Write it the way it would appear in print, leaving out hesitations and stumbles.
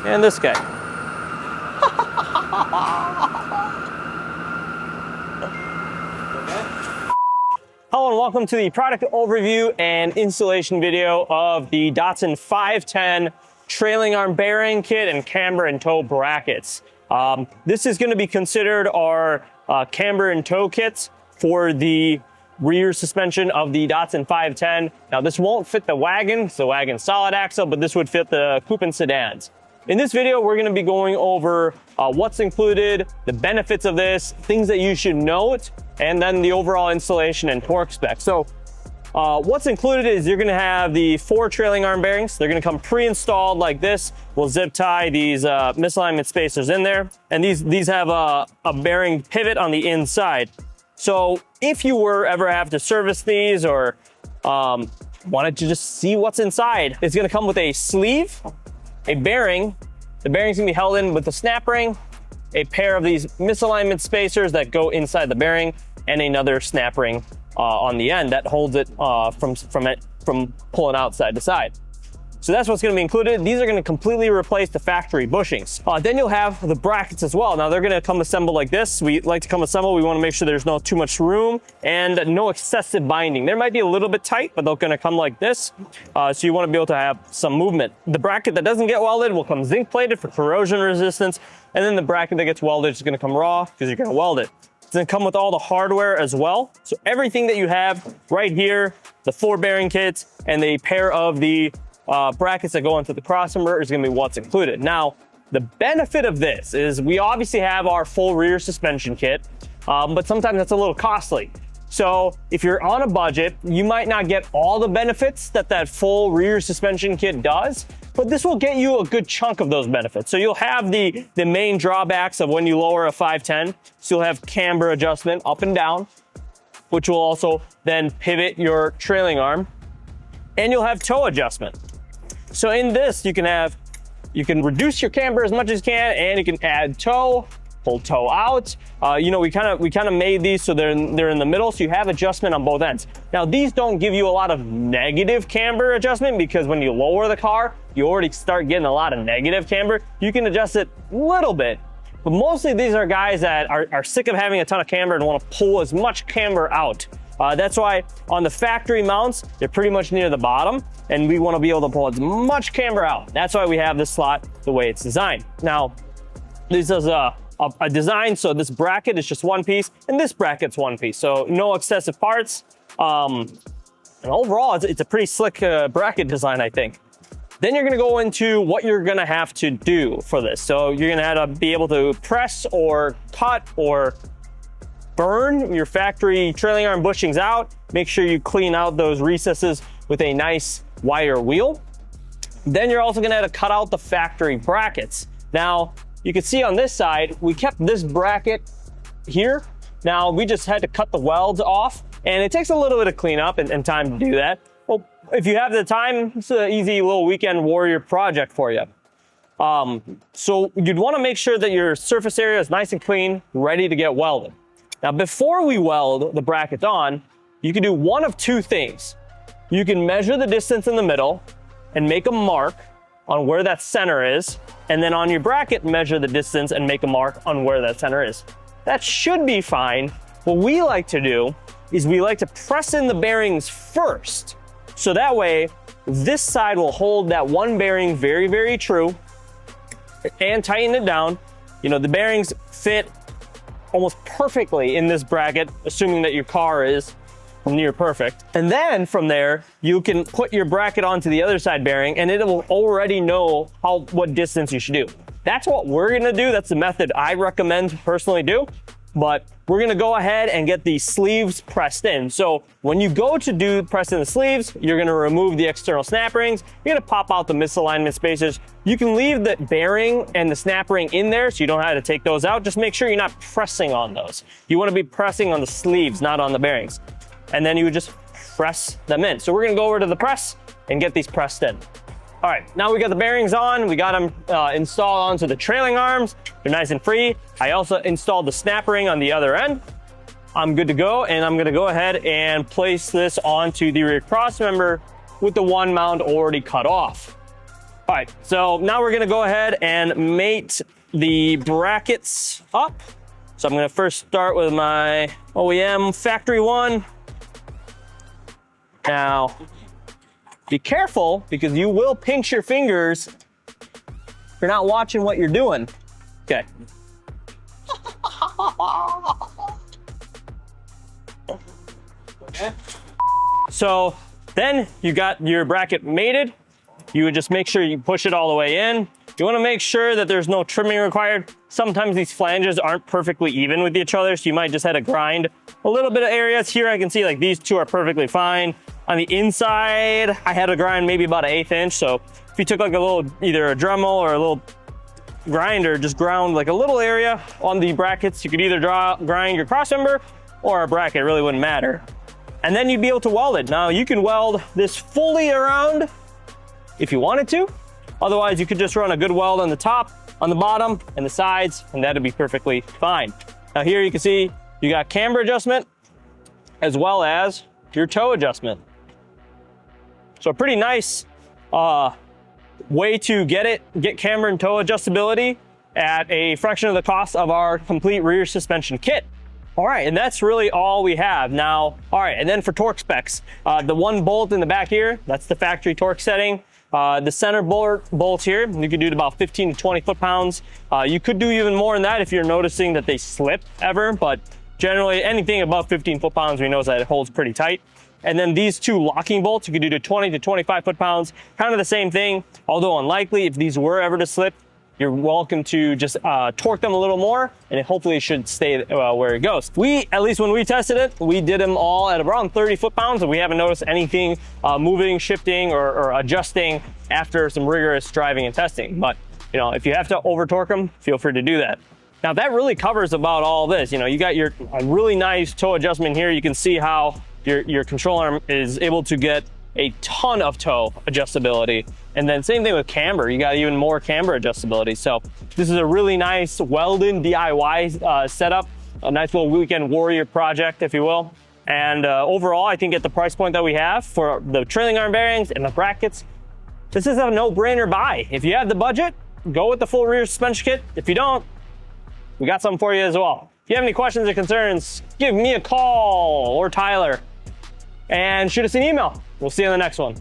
and this guy. Hello and welcome to the product overview and installation video of the Datsun 510 trailing arm bearing kit and camber and toe brackets. This is going to be considered our camber and toe kits for the rear suspension of the Datsun 510. Now this won't fit the wagon, it's the wagon solid axle, but this would fit the coupe and sedans. In this video, we're going to be going over what's included, the benefits of this, things that you should note, and then the overall installation and torque specs. So what's included is you're going to have the 4 trailing arm bearings. They're going to come pre-installed like this. We'll zip tie these misalignment spacers in there, and these have a bearing pivot on the inside. So if you were ever have to service these or wanted to just see what's inside, it's going to come with a sleeve, a bearing. The bearing's gonna be held in with the snap ring, a pair of these misalignment spacers that go inside the bearing, and another snap ring on the end that holds it from pulling out side to side. So that's what's gonna be included. These are gonna completely replace the factory bushings. Then you'll have the brackets as well. Now they're gonna come assembled like this. We like to come assembled. We wanna make sure there's not too much room and no excessive binding. There might be a little bit tight, but they're gonna come like this. So you wanna be able to have some movement. The bracket that doesn't get welded will come zinc plated for corrosion resistance. And then the bracket that gets welded is gonna come raw because you're gonna weld it. It's gonna come with all the hardware as well. So everything that you have right here, the 4 bearing kits and the pair of the brackets that go into the crossmember is going to be what's included. Now, the benefit of this is we obviously have our full rear suspension kit, but sometimes that's a little costly. So if you're on a budget, you might not get all the benefits that full rear suspension kit does, but this will get you a good chunk of those benefits. So you'll have the main drawbacks of when you lower a 510. So you'll have camber adjustment up and down, which will also then pivot your trailing arm, and you'll have toe adjustment. So in this, you can reduce your camber as much as you can, and you can add toe, pull toe out. You know, we kind of made these so they're in the middle, so you have adjustment on both ends. Now these don't give you a lot of negative camber adjustment because when you lower the car, you already start getting a lot of negative camber. You can adjust it a little bit, but mostly these are guys that are sick of having a ton of camber and want to pull as much camber out. That's why on the factory mounts, they're pretty much near the bottom, and we want to be able to pull as much camber out. That's why we have this slot the way it's designed. Now, this is a design, so this bracket is just one piece, and this bracket's one piece, so no excessive parts. And overall, it's a pretty slick bracket design, I think. Then you're going to go into what you're going to have to do for this. So you're going to have to be able to press or cut or burn your factory trailing arm bushings out. Make sure you clean out those recesses with a nice wire wheel. Then you're also gonna have to cut out the factory brackets. Now, you can see on this side, we kept this bracket here. Now, we just had to cut the welds off, and it takes a little bit of cleanup and time to do that. Well, if you have the time, it's an easy little weekend warrior project for you. So you'd wanna make sure that your surface area is nice and clean, ready to get welded. Now, before we weld the brackets on, you can do one of 2 things. You can measure the distance in the middle and make a mark on where that center is, and then on your bracket, measure the distance and make a mark on where that center is. That should be fine. What we like to do is we like to press in the bearings first. So that way, this side will hold that one bearing very, very true and tighten it down. You know, the bearings fit almost perfectly in this bracket, assuming that your car is near perfect. And then from there, you can put your bracket onto the other side bearing, and it will already know what distance you should do. That's what we're gonna do. That's the method I recommend to personally do. But we're gonna go ahead and get the sleeves pressed in. So when you go to press in the sleeves, you're gonna remove the external snap rings. You're gonna pop out the misalignment spacers. You can leave the bearing and the snap ring in there so you don't have to take those out. Just make sure you're not pressing on those. You wanna be pressing on the sleeves, not on the bearings. And then you would just press them in. So we're gonna go over to the press and get these pressed in. All right, now we got the bearings on. We got them installed onto the trailing arms. They're nice and free. I also installed the snap ring on the other end. I'm good to go, and I'm gonna go ahead and place this onto the rear cross member with the one mount already cut off. All right, so now we're gonna go ahead and mate the brackets up. So I'm gonna first start with my OEM factory one. Now, be careful because you will pinch your fingers if you're not watching what you're doing. Okay. So then you got your bracket mated. You would just make sure you push it all the way in. You want to make sure that there's no trimming required. Sometimes these flanges aren't perfectly even with each other, so you might just have to grind a little bit of areas. Here I can see like these two are perfectly fine. On the inside, I had to grind maybe about 1/8 inch. So if you took like a little, either a Dremel or a little grinder, just ground like a little area on the brackets. You could either grind your crossmember or a bracket, it really wouldn't matter. And then you'd be able to weld it. Now you can weld this fully around if you wanted to. Otherwise, you could just run a good weld on the top, on the bottom, and the sides, and that'd be perfectly fine. Now here you can see you got camber adjustment as well as your toe adjustment. So a pretty nice way to get camber and toe adjustability at a fraction of the cost of our complete rear suspension kit. All right, and that's really all we have now. All right, and then for torque specs, the one bolt in the back here, that's the factory torque setting. The center bolt here, you could do to about 15 to 20 foot-pounds. You could do even more than that if you're noticing that they slip ever, but generally anything above 15 foot-pounds, we know that it holds pretty tight. And then these two locking bolts, you could do to 20 to 25 foot-pounds, kind of the same thing, although unlikely. If these were ever to slip, you're welcome to just torque them a little more, and it hopefully should stay where it goes. We, at least when we tested it, we did them all at around 30 foot-pounds, and we haven't noticed anything moving, shifting, or adjusting after some rigorous driving and testing. But you know, if you have to over torque them, feel free to do that. Now that really covers about all this. You know, you got your really nice toe adjustment here. You can see how your control arm is able to get a ton of toe adjustability. And then same thing with camber, you got even more camber adjustability. So this is a really nice welded DIY setup, a nice little weekend warrior project, if you will. And overall, I think at the price point that we have for the trailing arm bearings and the brackets, this is a no-brainer buy. If you have the budget, go with the full rear suspension kit. If you don't, we got something for you as well. If you have any questions or concerns, give me a call or Tyler and shoot us an email. We'll see you on the next one.